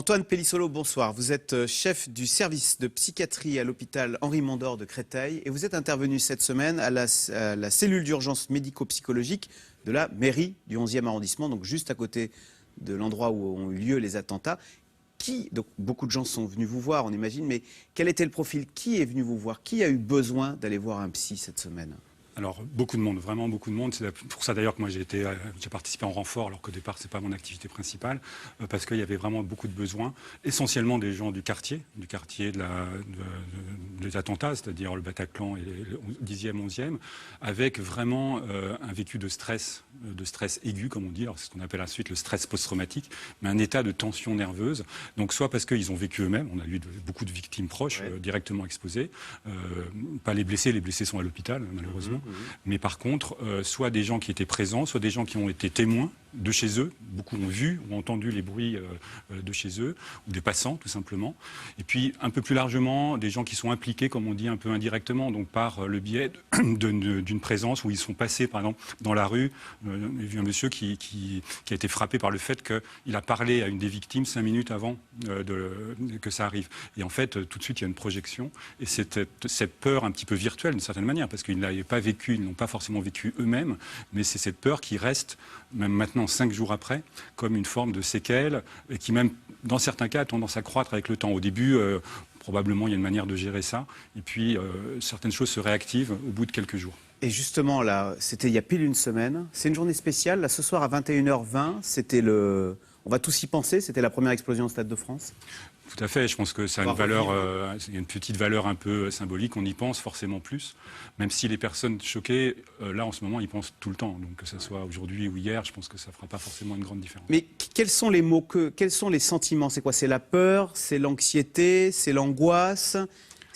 Antoine Pellissolo, bonsoir. Vous êtes chef du service de psychiatrie à l'hôpital Henri Mondor de Créteil et vous êtes intervenu cette semaine à la cellule d'urgence médico-psychologique de la mairie du 11e arrondissement, donc juste à côté de l'endroit où ont eu lieu les attentats. Donc beaucoup de gens sont venus vous voir, on imagine, mais quel était le profil? Qui est venu vous voir? Qui a eu besoin d'aller voir un psy cette semaine? Alors, beaucoup de monde, vraiment beaucoup de monde. C'est pour ça d'ailleurs que moi j'ai participé en renfort, alors qu'au départ, ce n'est pas mon activité principale, parce qu'il y avait vraiment beaucoup de besoins, essentiellement des gens du quartier des attentats, c'est-à-dire le Bataclan et le 10e, 11e, avec vraiment un vécu de stress aigu, comme on dit. Alors, c'est ce qu'on appelle ensuite le stress post-traumatique, mais un état de tension nerveuse. Donc, soit parce qu'ils ont vécu eux-mêmes, on a eu beaucoup de victimes proches directement exposées, pas les blessés sont à l'hôpital, malheureusement. Mais par contre, soit des gens qui étaient présents, soit des gens qui ont été témoins de chez eux. Beaucoup ont vu ou entendu les bruits de chez eux, ou des passants, tout simplement. Et puis, un peu plus largement, des gens qui sont impliqués, comme on dit, un peu indirectement, donc par le biais d'une présence où ils sont passés, par exemple, dans la rue. J'ai vu un monsieur qui a été frappé par le fait qu'il a parlé à une des victimes 5 minutes avant que ça arrive. Et en fait, tout de suite, il y a une projection. Et cette peur un petit peu virtuelle, d'une certaine manière, parce qu'ils ne l'avaient pas vécu, ils n'ont pas forcément vécu eux-mêmes, mais c'est cette peur qui reste, même maintenant, 5 jours après, comme une forme de séquelle, et qui même, dans certains cas, a tendance à croître avec le temps. Au début, probablement, il y a une manière de gérer ça, et puis certaines choses se réactivent au bout de quelques jours. Et justement, là, c'était il y a pile une semaine. C'est une journée spéciale. Là, ce soir, à 21h20, c'était on va tous y penser, c'était la première explosion au Stade de France. Tout à fait, je pense que ça a une valeur, il y a une petite valeur un peu symbolique, on y pense forcément plus, même si les personnes choquées, là en ce moment, y pensent tout le temps, donc que ce soit aujourd'hui ou hier, je pense que ça ne fera pas forcément une grande différence. Mais quels sont les mots, quels sont les sentiments? C'est quoi? C'est la peur, c'est l'anxiété, c'est l'angoisse?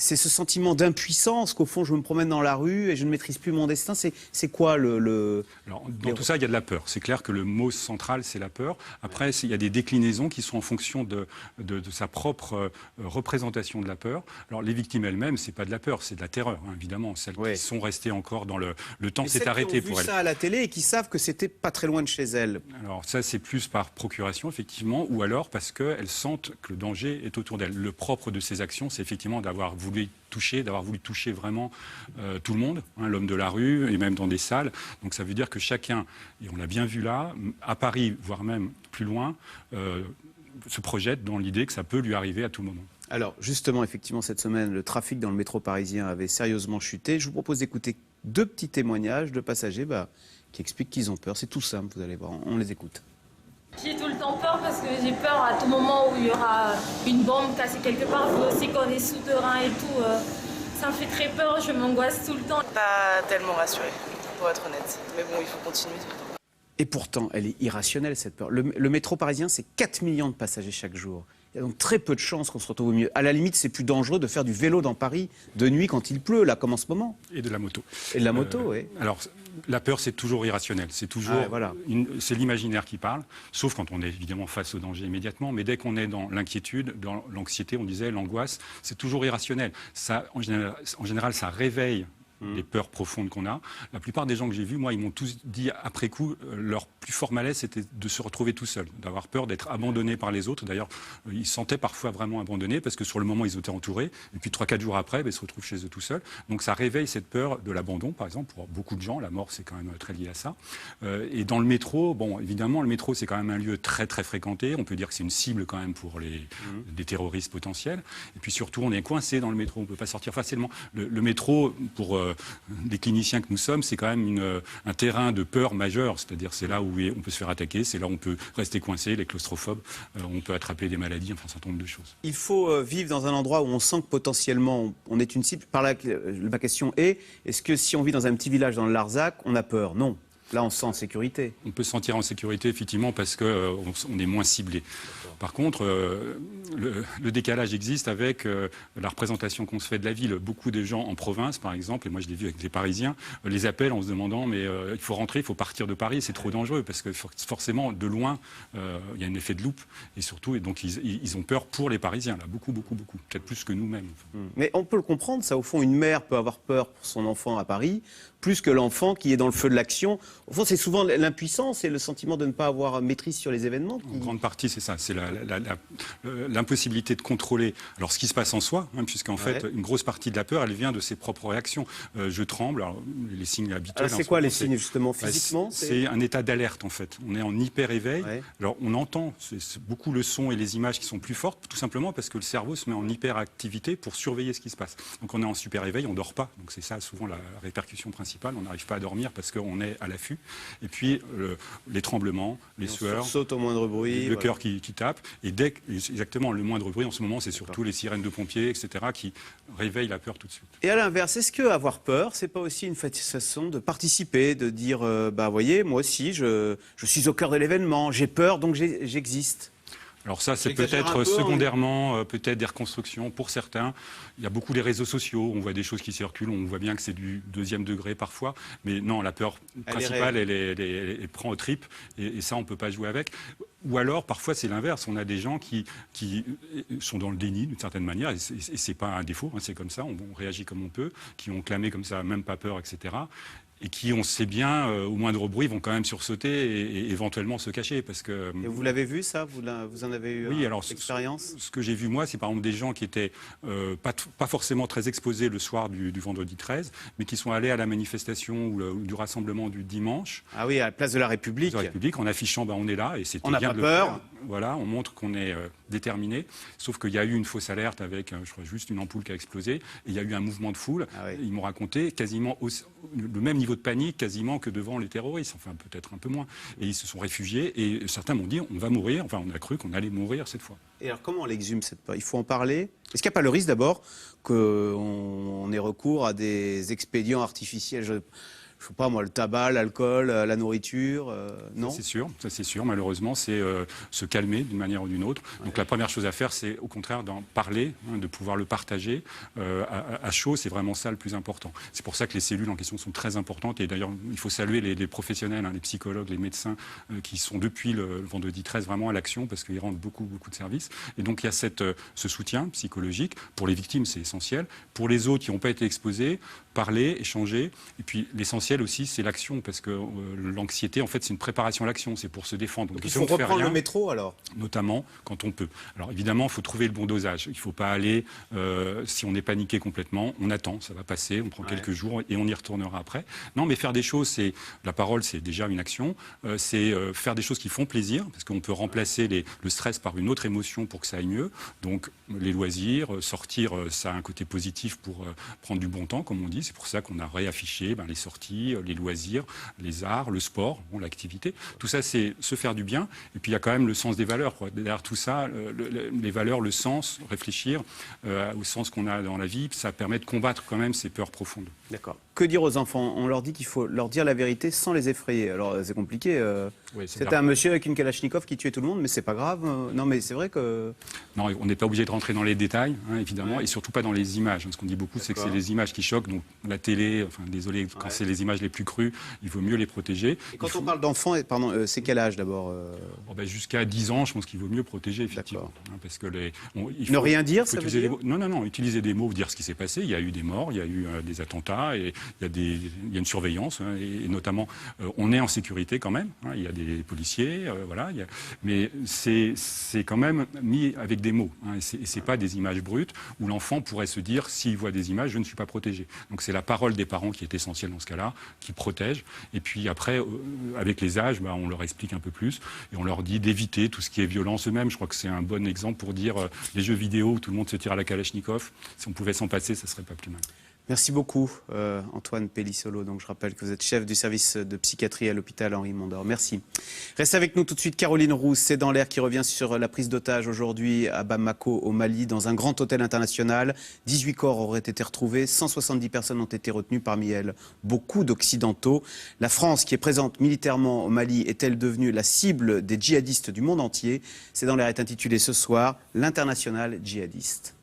C'est ce sentiment d'impuissance qu'au fond je me promène dans la rue et je ne maîtrise plus mon destin. C'est quoi Alors, dans tout ça, il y a de la peur. C'est clair que le mot central, c'est la peur. Après, il y a des déclinaisons qui sont en fonction de sa propre représentation de la peur. Alors, les victimes elles-mêmes, c'est pas de la peur, c'est de la terreur, hein, évidemment. Celles qui sont restées encore dans le temps s'est arrêté pour elles. Celles qui ont vu ça à la télé et qui savent que c'était pas très loin de chez elles. Alors, ça, c'est plus par procuration, effectivement, ou alors parce qu'elles sentent que le danger est autour d'elles. Le propre de ces actions, c'est effectivement d'avoir voulu toucher vraiment tout le monde, hein, l'homme de la rue et même dans des salles. Donc ça veut dire que chacun, et on l'a bien vu là, à Paris, voire même plus loin, se projette dans l'idée que ça peut lui arriver à tout moment. Alors justement, effectivement, cette semaine, le trafic dans le métro parisien avait sérieusement chuté. Je vous propose d'écouter 2 petits témoignages de passagers qui expliquent qu'ils ont peur. C'est tout simple, vous allez voir, on les écoute. J'ai tout le temps peur parce que j'ai peur à tout moment où il y aura une bombe cassée quelque part. Il faut aussi qu'on est souterrain et tout. Ça me fait très peur, je m'angoisse tout le temps. Pas tellement rassurée, pour être honnête. Mais bon, il faut continuer tout le temps. Et pourtant, elle est irrationnelle, cette peur. Le métro parisien, c'est 4 millions de passagers chaque jour. Il y a donc très peu de chances qu'on se retrouve au mieux. À la limite, c'est plus dangereux de faire du vélo dans Paris de nuit quand il pleut, là, comme en ce moment. Et de la moto. Et de la moto, oui. Alors, la peur, c'est toujours irrationnel. C'est toujours, c'est l'imaginaire qui parle, sauf quand on est évidemment face au danger immédiatement. Mais dès qu'on est dans l'inquiétude, dans l'anxiété, on disait, l'angoisse, c'est toujours irrationnel. Ça, en général, ça réveille les peurs profondes qu'on a. La plupart des gens que j'ai vus, moi, ils m'ont tous dit après coup, leur plus fort malaise, c'était de se retrouver tout seul, d'avoir peur d'être abandonné par les autres. D'ailleurs, ils se sentaient parfois vraiment abandonnés parce que sur le moment, ils étaient entourés. Et puis 3-4 jours après, ils se retrouvent chez eux tout seuls. Donc ça réveille cette peur de l'abandon, par exemple, pour beaucoup de gens. La mort, c'est quand même très lié à ça. Et dans le métro, bon, évidemment, le métro, c'est quand même un lieu très, très fréquenté. On peut dire que c'est une cible quand même pour des terroristes potentiels. Et puis surtout, on est coincé dans le métro. On ne peut pas sortir facilement. Le métro, pour les cliniciens que nous sommes, c'est quand même un terrain de peur majeure, c'est-à-dire c'est là où on peut se faire attaquer, c'est là où on peut rester coincé, les claustrophobes, on peut attraper des maladies, enfin un certain nombre de choses. Il faut vivre dans un endroit où on sent que potentiellement on est une cible. Par là, ma question est-ce que si on vit dans un petit village dans le Larzac, on a peur? Non. Là, on se sent en sécurité. On peut se sentir en sécurité, effectivement, parce qu'on est moins ciblé. Par contre, le décalage existe avec la représentation qu'on se fait de la ville. Beaucoup de gens en province, par exemple, et moi je l'ai vu avec les Parisiens, les appellent en se demandant mais il faut rentrer, il faut partir de Paris, c'est trop dangereux, parce que forcément, de loin, il y a un effet de loupe, et surtout, et donc ils ont peur pour les Parisiens, là, beaucoup, peut-être plus que nous-mêmes. Mais on peut le comprendre, ça, au fond, une mère peut avoir peur pour son enfant à Paris, plus que l'enfant qui est dans le feu de l'action, Au fond, c'est souvent l'impuissance et le sentiment de ne pas avoir maîtrise sur les événements. En grande partie, c'est ça. C'est l'impossibilité de contrôler alors ce qui se passe en soi, puisqu'en fait, une grosse partie de la peur, elle vient de ses propres réactions. Je tremble, alors, les signes habituels. Alors, c'est quoi les signes, justement, physiquement? C'est un état d'alerte, en fait. On est en hyper-éveil. Ouais. Alors, on entend beaucoup le son et les images qui sont plus fortes, tout simplement parce que le cerveau se met en hyperactivité pour surveiller ce qui se passe. Donc, on est en super-éveil, on ne dort pas. Donc, c'est ça, souvent, la répercussion principale. On n'arrive pas à dormir parce qu'on est à l'affût. Et puis, les tremblements, les sueurs, saute au moindre bruit, le cœur qui tape. Et dès que, exactement, le moindre bruit, en ce moment, c'est surtout les sirènes de pompiers, etc., qui réveillent la peur tout de suite. Et à l'inverse, est-ce que avoir peur, c'est pas aussi une façon de participer, de dire, voyez, moi aussi, je suis au cœur de l'événement, j'ai peur, donc j'existe? Alors ça, c'est peut-être secondairement, peut-être des reconstructions pour certains. Il y a beaucoup les réseaux sociaux, on voit des choses qui circulent, on voit bien que c'est du deuxième degré parfois. Mais non, la peur principale, elle prend aux tripes et ça, on ne peut pas jouer avec. Ou alors, parfois, c'est l'inverse. On a des gens qui sont dans le déni, d'une certaine manière, et c'est pas un défaut, c'est comme ça, on réagit comme on peut, qui ont clamé comme ça, même pas peur, etc., et qui, on sait bien, au moindre bruit, vont quand même sursauter et éventuellement se cacher. Parce que, et vous l'avez vu, ça? Vous en avez eu l'expérience? Ce que j'ai vu, moi, c'est par exemple des gens qui étaient pas forcément très exposés le soir du vendredi 13, mais qui sont allés à la manifestation ou du rassemblement du dimanche. Ah oui, à la place de la République. En affichant, on est là, et c'était bien de le faire. Voilà, on montre qu'on est déterminé. Sauf qu'il y a eu une fausse alerte avec, je crois, juste une ampoule qui a explosé. Et il y a eu un mouvement de foule. Ah oui. Ils m'ont raconté quasiment le même niveau de panique quasiment que devant les terroristes, enfin peut-être un peu moins. Et ils se sont réfugiés et certains m'ont dit on va mourir, enfin on a cru qu'on allait mourir cette fois. Et alors comment on l'exhume cette peur? Il faut en parler. Est-ce qu'il n'y a pas le risque d'abord qu'on ait recours à des expédients artificiels? Je ne sais pas moi, le tabac, l'alcool, la nourriture, non? Ça c'est sûr, malheureusement, c'est se calmer d'une manière ou d'une autre. Donc la première chose à faire, c'est au contraire d'en parler, de pouvoir le partager à chaud, c'est vraiment ça le plus important. C'est pour ça que les cellules en question sont très importantes, et d'ailleurs il faut saluer les professionnels, les psychologues, les médecins, qui sont depuis le vendredi 13 vraiment à l'action, parce qu'ils rendent beaucoup de services. Et donc il y a ce soutien psychologique. Pour les victimes, c'est essentiel. Pour les autres qui n'ont pas été exposés, parler, échanger, et puis l'essentiel aussi, c'est l'action, parce que l'anxiété, en fait, c'est une préparation à l'action, c'est pour se défendre. Donc il faut reprendre le métro, alors? Notamment quand on peut. Alors évidemment, il faut trouver le bon dosage. Il ne faut pas aller, si on est paniqué complètement, on attend, ça va passer, on prend quelques jours et on y retournera après. Non, mais faire des choses, la parole, c'est déjà une action. C'est faire des choses qui font plaisir, parce qu'on peut remplacer le stress par une autre émotion pour que ça aille mieux. Donc les loisirs, sortir, ça a un côté positif pour prendre du bon temps, comme on dit. C'est pour ça qu'on a réaffiché les sorties, les loisirs, les arts, le sport, l'activité. Tout ça, c'est se faire du bien. Et puis, il y a quand même le sens des valeurs. Derrière tout ça, les valeurs, le sens, réfléchir au sens qu'on a dans la vie, ça permet de combattre quand même ces peurs profondes. D'accord. Que dire aux enfants? On leur dit qu'il faut leur dire la vérité sans les effrayer. Alors, c'est compliqué. C'était un monsieur avec une Kalachnikov qui tuait tout le monde, mais c'est pas grave. Non, mais c'est vrai que... Non, on n'est pas obligé de rentrer dans les détails, évidemment, et surtout pas dans les images. Ce qu'on dit beaucoup, c'est que c'est les images qui choquent. Donc, la télé, désolé, quand c'est les images les plus crues, il vaut mieux les protéger. Et quand on parle d'enfants, c'est quel âge d'abord? Jusqu'à 10 ans, je pense qu'il vaut mieux protéger, effectivement. Parce que ne rien dire, ça veut dire? Non, utiliser des mots, dire ce qui s'est passé. Il y a eu des morts, il y a eu des attentats, et il y a une surveillance, et notamment, on est en sécurité quand même. Il y a des policiers, voilà. Mais c'est quand même mis avec des mots. Et c'est pas des images brutes où l'enfant pourrait se dire, s'il voit des images, je ne suis pas protégé. Donc c'est la parole des parents qui est essentielle dans ce cas-là, qui protège. Et puis après, avec les âges, on leur explique un peu plus et on leur dit d'éviter tout ce qui est violence eux-mêmes. Je crois que c'est un bon exemple pour dire les jeux vidéo où tout le monde se tire à la Kalachnikov. Si on pouvait s'en passer, ça serait pas plus mal. Merci beaucoup, Antoine Pellissolo. Donc, je rappelle que vous êtes chef du service de psychiatrie à l'hôpital Henri Mondor. Merci. Reste avec nous tout de suite, Caroline Roux. C'est dans l'air qui revient sur la prise d'otage aujourd'hui à Bamako, au Mali, dans un grand hôtel international. 18 corps auraient été retrouvés, 170 personnes ont été retenues, parmi elles beaucoup d'Occidentaux. La France, qui est présente militairement au Mali, est-elle devenue la cible des djihadistes du monde entier? C'est dans l'air est intitulé ce soir, l'international djihadiste.